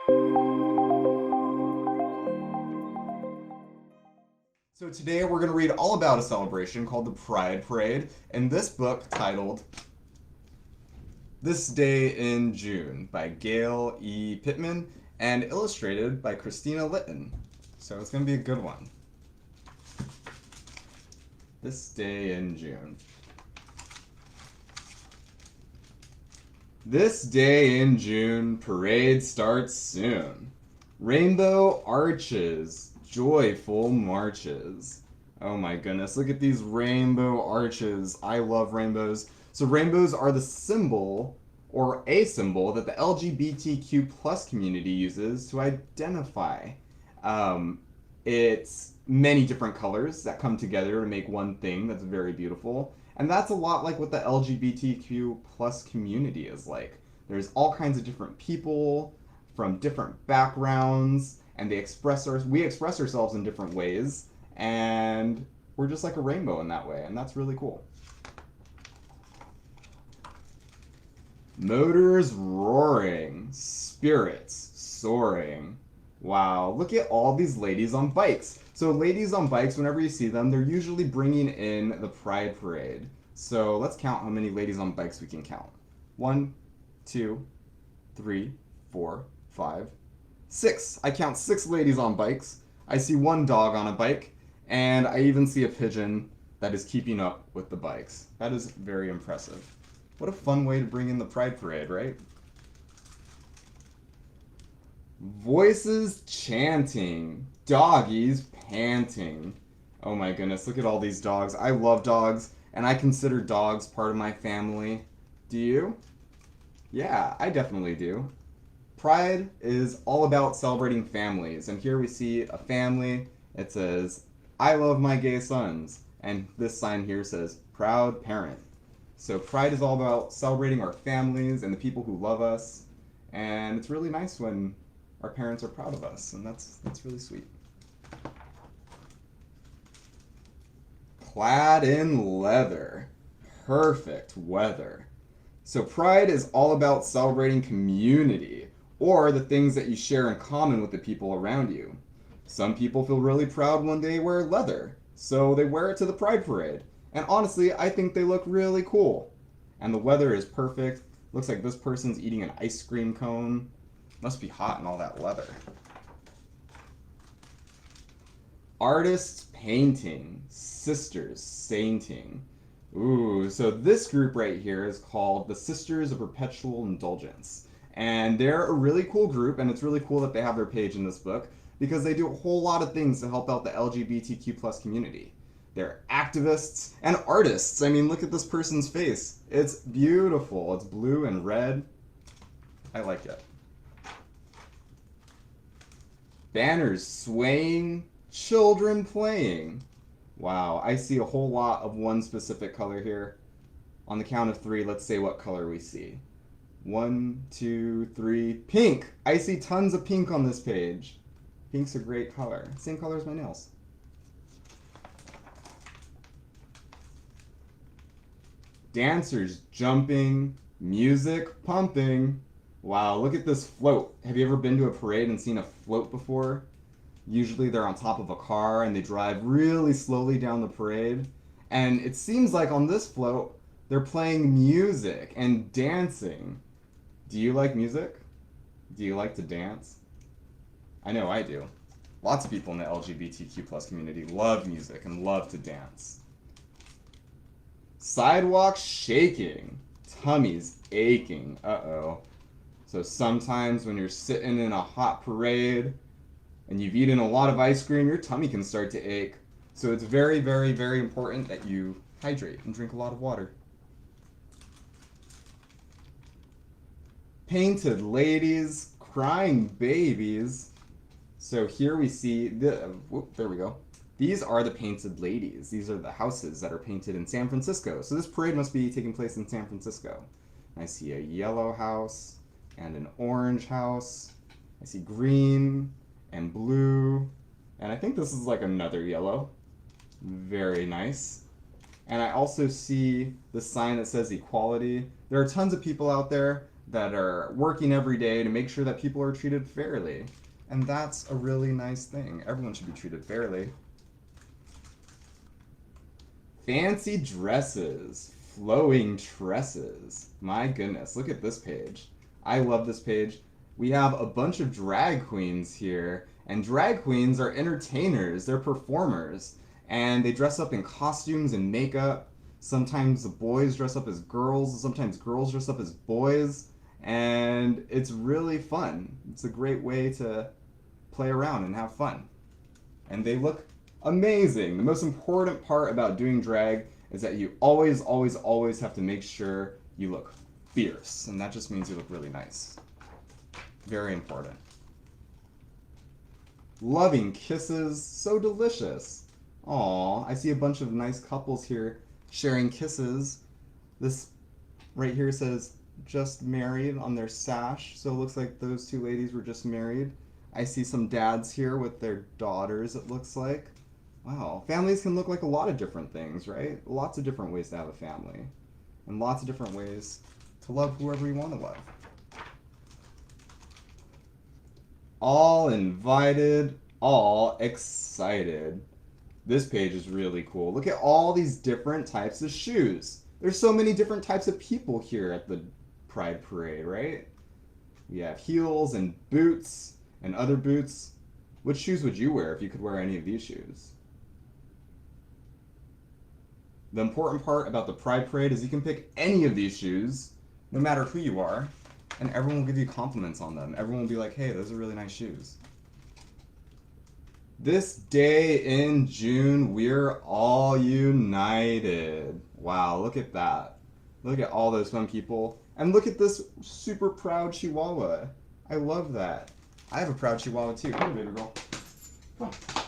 So today we're going to read all about a celebration called the Pride Parade, and this book titled This Day in June by Gayle E. Pitman and illustrated by Kristyna Litten. So it's going to be a good one. This Day in June. This day in June, parade starts soon. Rainbow arches, joyful marches. Oh my goodness, look at these rainbow arches. I love rainbows. So rainbows are the symbol, or a symbol, that the LGBTQ plus community uses to identify. It's many different colors that come together to make one thing that's very beautiful. And that's a lot like what the LGBTQ plus community is like. There's all kinds of different people from different backgrounds, and we express ourselves in different ways, and we're just like a rainbow in that way, and that's really cool. Motors roaring, spirits soaring. Wow, look at all these ladies on bikes. So ladies on bikes, whenever you see them, they're usually bringing in the Pride Parade. So let's count how many ladies on bikes we can count. 1, 2, 3, 4, 5, 6. I count 6 ladies on bikes. I see 1 dog on a bike, and I even see a pigeon that is keeping up with the bikes. That is very impressive. What a fun way to bring in the Pride Parade, right? Voices chanting, doggies panting. Oh my goodness, look at all these dogs. I love dogs, and I consider dogs part of my family. Do you? Yeah, I definitely do. Pride is all about celebrating families, and here we see a family. It says, I love my gay sons, and this sign here says, proud parent. So Pride is all about celebrating our families and the people who love us, and it's really nice when our parents are proud of us, and that's really sweet. Clad in leather. Perfect weather. So Pride is all about celebrating community, or the things that you share in common with the people around you. Some people feel really proud when they wear leather, so they wear it to the Pride Parade. And honestly, I think they look really cool. And the weather is perfect. Looks like this person's eating an ice cream cone. Must be hot in all that leather. Artists painting, sisters sainting. Ooh, so this group right here is called the Sisters of Perpetual Indulgence. And they're a really cool group, and it's really cool that they have their page in this book because they do a whole lot of things to help out the LGBTQ plus community. They're activists and artists. I mean, look at this person's face. It's beautiful. It's blue and red. I like it. Banners swaying, children playing. Wow, I see a whole lot of one specific color here. On the count of 3, let's say what color we see. 1, 2, 3, pink! I see tons of pink on this page. Pink's a great color. Same color as my nails. Dancers jumping, music pumping. Wow, look at this float. Have you ever been to a parade and seen a float before? Usually they're on top of a car and they drive really slowly down the parade. And it seems like on this float, they're playing music and dancing. Do you like music? Do you like to dance? I know I do. Lots of people in the LGBTQ plus community love music and love to dance. Sidewalk shaking, tummies aching. Uh-oh. So sometimes when you're sitting in a hot parade and you've eaten a lot of ice cream, your tummy can start to ache. So it's very, very, very important that you hydrate and drink a lot of water. Painted ladies, crying babies. So here we see, there we go. These are the painted ladies. These are the houses that are painted in San Francisco. So this parade must be taking place in San Francisco. I see a yellow house and an orange house. I see green and blue. And I think this is like another yellow. Very nice. And I also see the sign that says equality. There are tons of people out there that are working every day to make sure that people are treated fairly. And that's a really nice thing. Everyone should be treated fairly. Fancy dresses, flowing tresses. My goodness, look at this page. I love this page. We have a bunch of drag queens here, and drag queens are entertainers, they're performers, and they dress up in costumes and makeup. Sometimes the boys dress up as girls, and sometimes girls dress up as boys, and it's really fun. It's a great way to play around and have fun. And they look amazing. The most important part about doing drag is that you always, always, always have to make sure you look fierce, and that just means you look really nice. Very important. Loving kisses, so delicious. Aw, I see a bunch of nice couples here sharing kisses. This right here says just married on their sash, so it looks like those two ladies were just married. I see some dads here with their daughters, it looks like. Wow, families can look like a lot of different things, right? Lots of different ways to have a family. And lots of different ways to love whoever you want to love. All invited, all excited. This page is really cool. Look at all these different types of shoes. There's so many different types of people here at the Pride Parade, right? We have heels and boots and other boots. Which shoes would you wear if you could wear any of these shoes? The important part about the Pride Parade is you can pick any of these shoes, no matter who you are, and everyone will give you compliments on them. Everyone will be like, hey, those are really nice shoes. This day in June, we're all united. Wow, look at that. Look at all those fun people. And look at this super proud Chihuahua. I love that. I have a proud Chihuahua too. Come on, baby girl. Come on.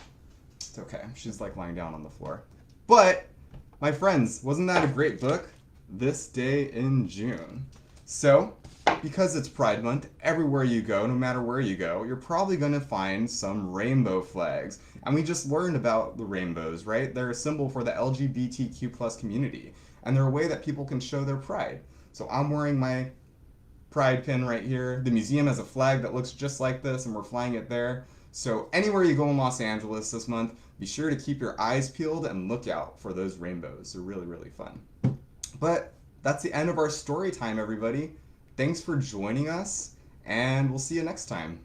It's okay. She's like lying down on the floor. But, my friends, wasn't that a great book? This Day in June. So, because it's Pride Month, everywhere you go, no matter where you go, you're probably going to find some rainbow flags. And we just learned about the rainbows, right? They're a symbol for the LGBTQ+ community. And they're a way that people can show their pride. So I'm wearing my pride pin right here. The museum has a flag that looks just like this, and we're flying it there. So anywhere you go in Los Angeles this month, be sure to keep your eyes peeled and look out for those rainbows. They're really, really fun. But that's the end of our story time, everybody. Thanks for joining us, and we'll see you next time.